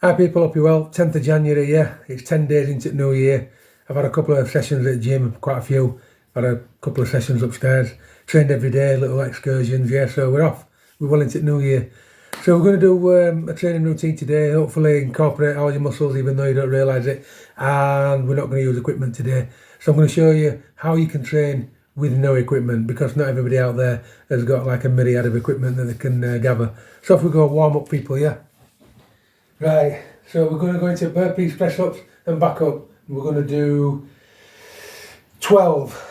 Hi people, hope you're well. 10th of January, yeah, it's 10 days into the new year. I've had a couple of sessions at the gym, quite a few. I've had a couple of sessions upstairs, trained every day, little excursions, yeah, so we're off. We're well into the new year. So we're going to do a training routine today, hopefully incorporate all your muscles even though you don't realise it. And we're not going to use equipment today. So I'm going to show you how you can train with no equipment, because not everybody out there has got like a myriad of equipment that they can gather. So if we go warm up people, yeah. Right, so we're going to go into burpees, press ups and back up. We're going to do 12.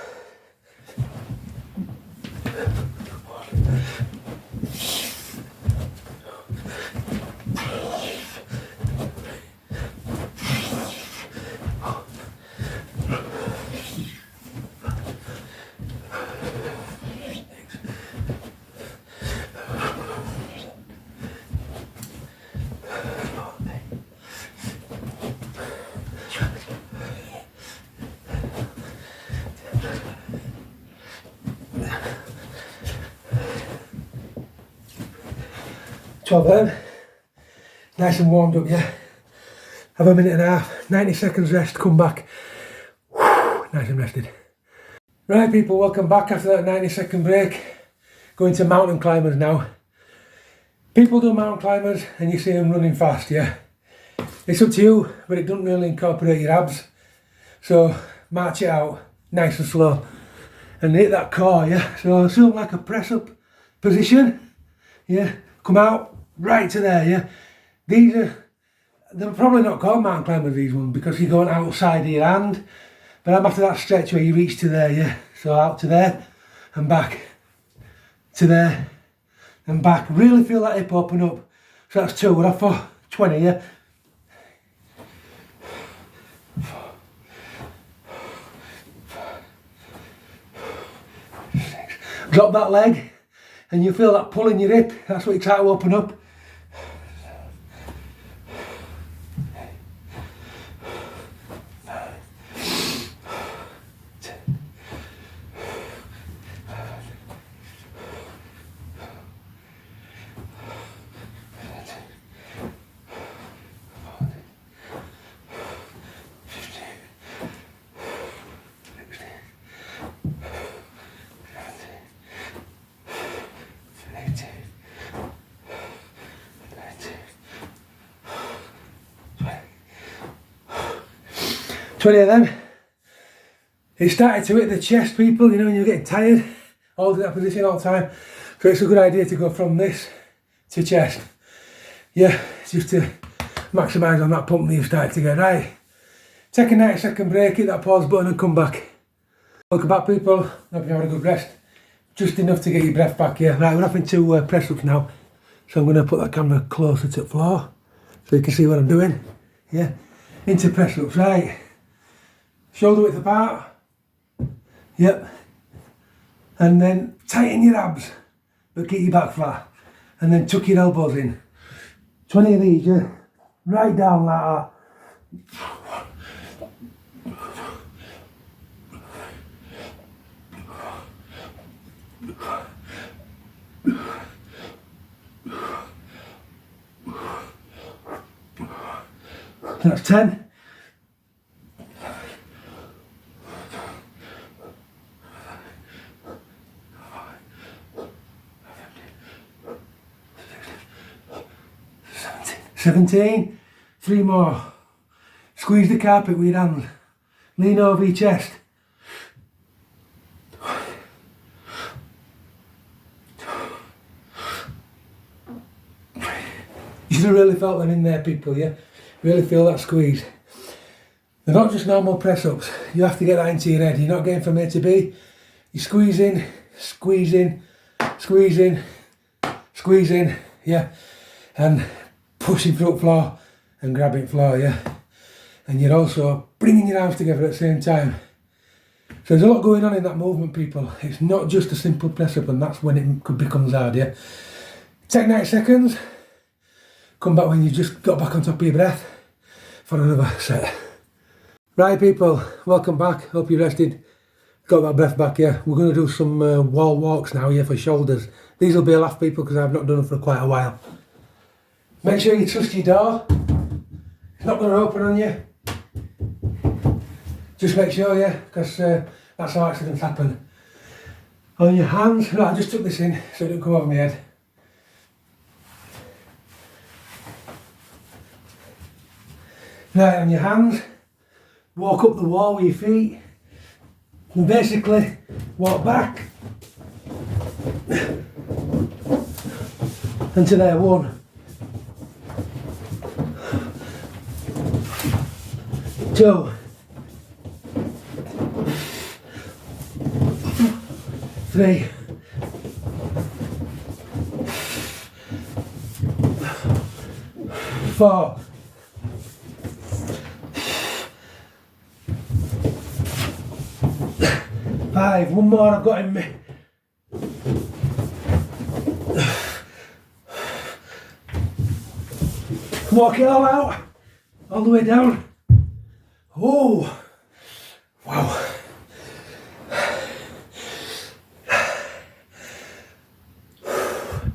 So then, nice and warmed up, yeah. Have a minute and a half, 90 seconds rest, come back. Whew, nice and rested. Right people, welcome back after that 90-second break. Going to mountain climbers now. People do mountain climbers and you see them running fast, yeah. It's up to you, but it doesn't really incorporate your abs. So march it out, nice and slow. And hit that core, yeah. So something like a press up position, yeah. Come out right to there, yeah. They're probably not called mountain climbers, these ones, because you're going outside of your hand. But I'm after that stretch where you reach to there, yeah. So out to there and back to there and back. Really feel that hip open up. So that's 2, we're off for 20, yeah. Drop that leg and you feel that pull in your hip. That's what you try to open up. Twenty of them. It started to hit the chest, people, you know, when you're getting tired, holding that position all the time. So it's a good idea to go from this to chest. Yeah, just to maximise on that pump that you started to get. Right, take a 90-second break, hit that pause button and come back. Welcome back people, hope you're having a good rest. Just enough to get your breath back, yeah. Right, we're off into press ups now. So I'm going to put that camera closer to the floor so you can see what I'm doing. Yeah, into press ups, right. Shoulder width apart, yep, and then tighten your abs, but keep your back flat, and then tuck your elbows in. 20 of these, yeah, right down like that. That's 10. Seventeen. 3 more. Squeeze the carpet with your hands. Lean over your chest. You should have really felt them in there, people, yeah? Really feel that squeeze. They're not just normal press ups. You have to get that into your head. You're not getting from A to B. You're squeezing, squeezing, squeezing, squeezing, yeah? And pushing through floor and grabbing floor, yeah? And you're also bringing your arms together at the same time. So there's a lot going on in that movement, people. It's not just a simple press up, and that's when it becomes hard, yeah? Take 90 seconds. Come back when you've just got back on top of your breath for another set. Right people, welcome back. Hope you rested. Got that breath back, yeah. We're going to do some wall walks now, yeah, for shoulders. These will be a laugh, people, because I've not done them for quite a while. Make sure you trust your door. It's not going to open on you. Just make sure, yeah, because that's how accidents happen. On your hands, right, I just took this in so it didn't come over my head. Right, on your hands, walk up the wall with your feet, and basically walk back into there. 1, 2, 3, 4, 5, one more I've got in me. Walk it all out, all the way down. Oh, wow.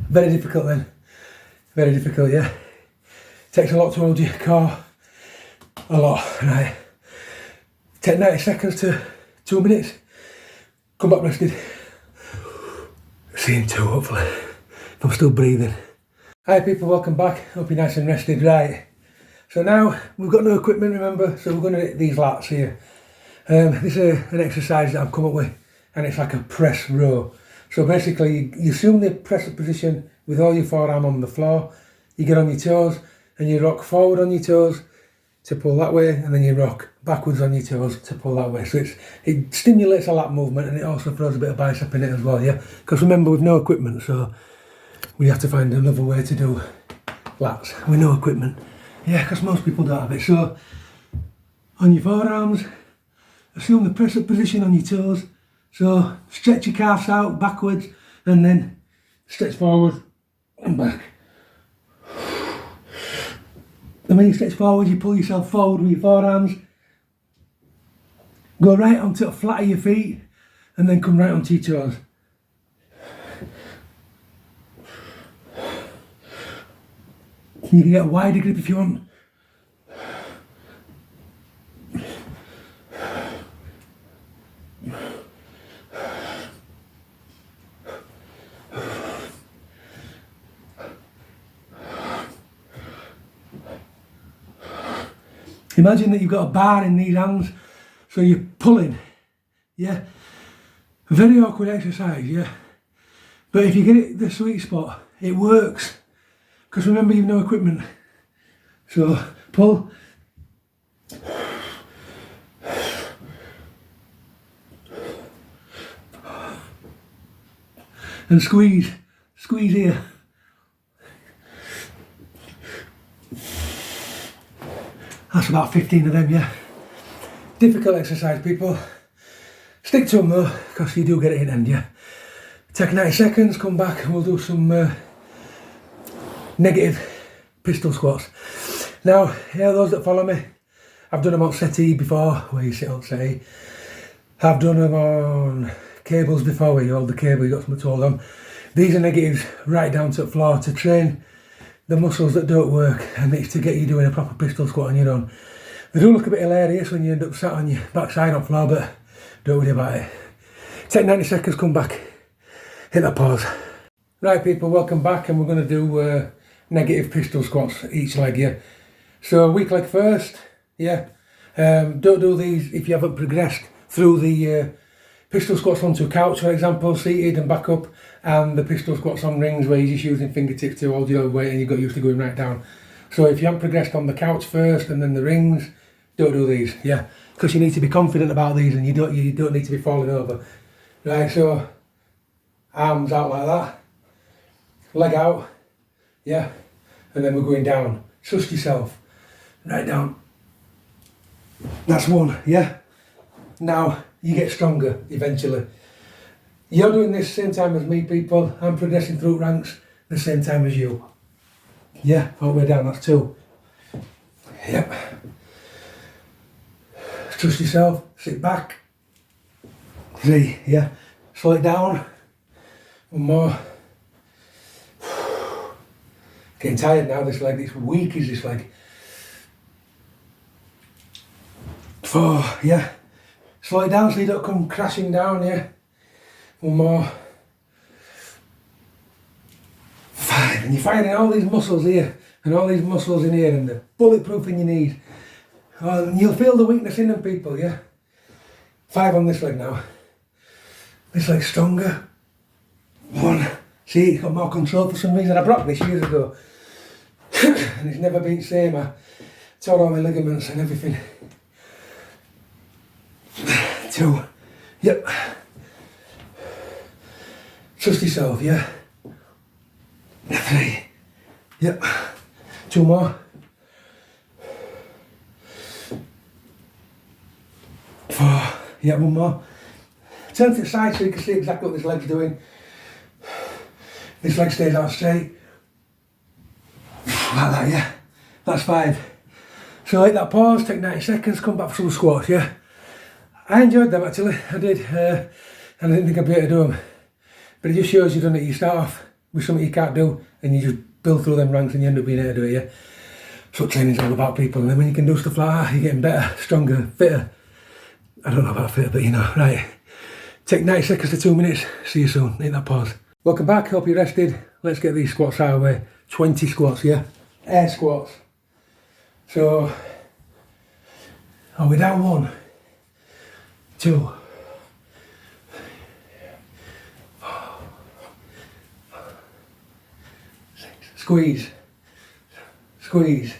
Very difficult then, very difficult, yeah. Takes a lot to hold your core, a lot, right. Take 90 seconds to 2 minutes, come back rested. Scene 2 hopefully, if I'm still breathing. Hi people, welcome back, hope you're nice and rested, right. So now, we've got no equipment remember, so we're going to hit these lats here. This is an exercise that I've come up with, and it's like a press row. So basically, you assume the press position with all your forearm on the floor, you get on your toes, and you rock forward on your toes to pull that way, and then you rock backwards on your toes to pull that way. So it stimulates a lat movement, and it also throws a bit of bicep in it as well, yeah? Because remember, we've no equipment, so we have to find another way to do lats with no equipment. Yeah, because most people don't have it. So, on your forearms, assume the press-up position on your toes. So, stretch your calves out backwards, and then stretch forward and back. And when you stretch forward, you pull yourself forward with your forearms. Go right onto the flat of your feet, and then come right onto your toes. You can get a wider grip if you want. Imagine that you've got a bar in these hands, so you're pulling, yeah? A very awkward exercise, yeah? But if you get it the sweet spot, it works. Because remember, you've no equipment. So, pull. And squeeze. Squeeze here. That's about 15 of them, yeah. Difficult exercise, people. Stick to them though, because you do get it in end, yeah. Take 90 seconds, come back, and we'll do some negative pistol squats. Now, yeah, those that follow me, I've done them on settee before, where you sit on settee. I've done them on cables before, where you hold the cable, you got something to hold on. These are negatives right down to the floor to train the muscles that don't work, and it's to get you doing a proper pistol squat on your own. They do look a bit hilarious when you end up sat on your backside on floor, but don't worry about it. Take 90 seconds, come back, hit that pause. Right people, welcome back, and we're going to do negative pistol squats each leg, yeah. So weak leg first, yeah. Don't do these if you haven't progressed through the pistol squats onto a couch, for example, seated and back up, and the pistol squats on rings where you're just using fingertips to hold your weight and you got used to going right down. So if you haven't progressed on the couch first and then the rings, don't do these, yeah. Because you need to be confident about these, and you don't need to be falling over. Right, so arms out like that, leg out, yeah, and then we're going down. Trust yourself, right down. That's one, yeah. Now you get stronger eventually. You're doing this same time as me, people. I'm progressing through ranks the same time as you. Yeah, all the way down, that's 2. Yep. Trust yourself, sit back. 3, yeah. Slow it down. 1 more. Getting tired now, this leg, it's weak is this leg. 4, yeah. Slow it down so you don't come crashing down, yeah. 1 more. 5, and you're firing all these muscles here and all these muscles in here, and they're bulletproof in your knees. And you'll feel the weakness in them, people, yeah. 5 on this leg now. This leg's stronger. 1. See, it's got more control for some reason. I broke this years ago and it's never been the same. I tore all my ligaments and everything. 2. Yep. Trust yourself, yeah. 3. Yep. 2 more. 4. Yep, 1 more. Turn to the side so you can see exactly what this leg's doing. This leg stays out straight. Like that, yeah. That's 5. So hit that pause, take 90 seconds, come back for some squats, yeah. I enjoyed them actually, I did. And I didn't think I'd be able to do them. But it just shows you, doesn't it? You start off with something you can't do and you just build through them ranks and you end up being able to do it, yeah. That's what training's all about, people. And then when you can do stuff like that, you're getting better, stronger, fitter. I don't know about fitter, but you know, right. Take 90 seconds to 2 minutes. See you soon. Hit that pause. Welcome back. Hope you're rested. Let's get these squats out of the way. 20 squats, yeah? Air squats. So, are we down 1, 2, 4, 6. Squeeze. Squeeze.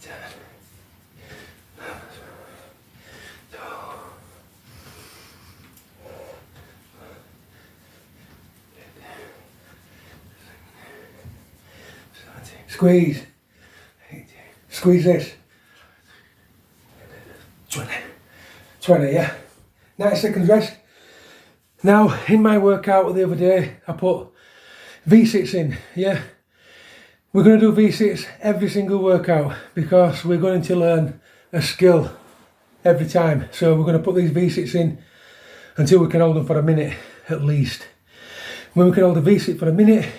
10. 17. Squeeze. 18. Squeeze this. 20. 20, yeah. 90 seconds rest. Now, in my workout the other day, I put V6 in, yeah. We're going to do V6 every single workout because we're going to learn a skill every time. So we're going to put these V6 in until we can hold them for a minute at least. When we can hold a V6 for a minute,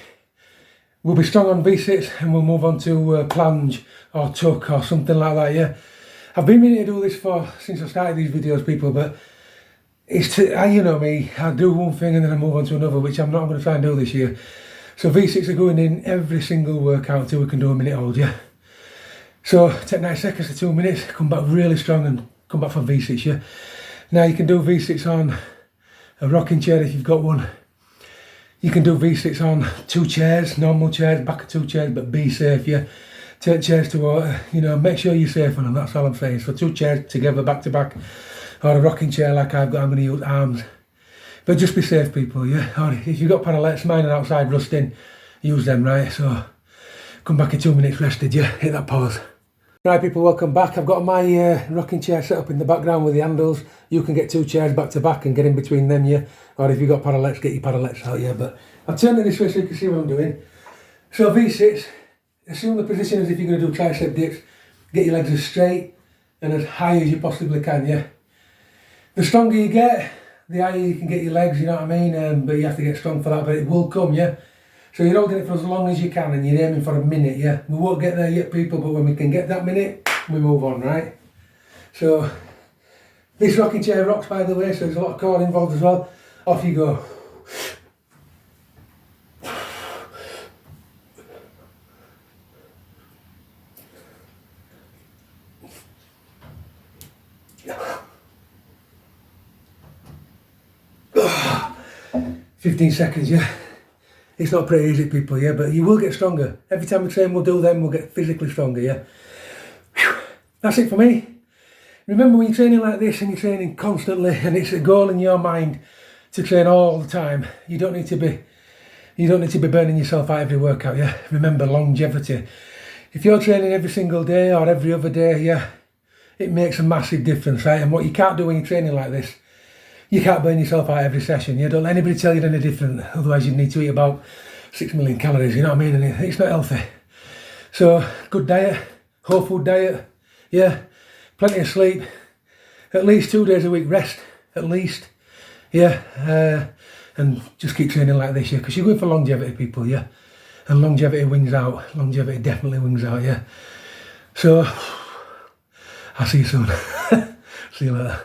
we'll be strong on V6 and we'll move on to plunge or tuck or something like that, yeah. I've been meaning to do this since I started these videos, people, but you know me, I do one thing and then I move on to another, which I'm not going to try and do this year. So V6 are going in every single workout until we can do a minute hold, yeah. So take 90 seconds to 2 minutes, come back really strong and come back for V6, yeah. Now you can do V6 on a rocking chair if you've got one. You can do V6 on 2 chairs, normal chairs, back of 2 chairs, but be safe, yeah. Take chairs to water, you know, make sure you're safe on them, that's all I'm saying. So 2 chairs together, back to back, or a rocking chair like I've got, I'm going to use arms. But just be safe, people, yeah. Or if you've got parallettes, mine are outside rusting, use them, right? So come back in 2 minutes rested, yeah. Hit that pause. Right, people, welcome back. I've got my rocking chair set up in the background with the handles. You can get 2 chairs back to back and get in between them, yeah. Or if you've got parallettes, get your parallettes out, yeah. But I'll turn it this way so you can see what I'm doing. So V6, assume the position as if you're going to do tricep dips. Get your legs as straight and as high as you possibly can, yeah. The stronger you get, the higher you can get your legs, you know what I mean? But you have to get strong for that, but it will come, yeah. So you're holding it for as long as you can and you're aiming for a minute, yeah. We won't get there yet, people, but when we can get that minute, we move on, right? So this rocking chair rocks, by the way, so there's a lot of core involved as well. Off you go. Yeah. 15 seconds, yeah. It's not pretty easy, people, yeah, but you will get stronger. Every time we train, we'll do them, we'll get physically stronger, yeah. Whew. That's it for me. Remember, when you're training like this and you're training constantly and it's a goal in your mind to train all the time, you don't need to be burning yourself out every workout, yeah. Remember, longevity. If you're training every single day or every other day, yeah, it makes a massive difference, right? And what you can't do when you're training like this, you can't burn yourself out every session. You don't let anybody tell you any different. Otherwise, you'd need to eat about 6 million calories. You know what I mean? And it's not healthy. So, good diet, whole food diet, yeah, plenty of sleep, at least 2 days a week rest, at least, yeah, and just keep training like this, yeah, because you're going for longevity, people, yeah, and longevity wins out. Longevity definitely wins out, yeah. So I'll see you soon. See you later.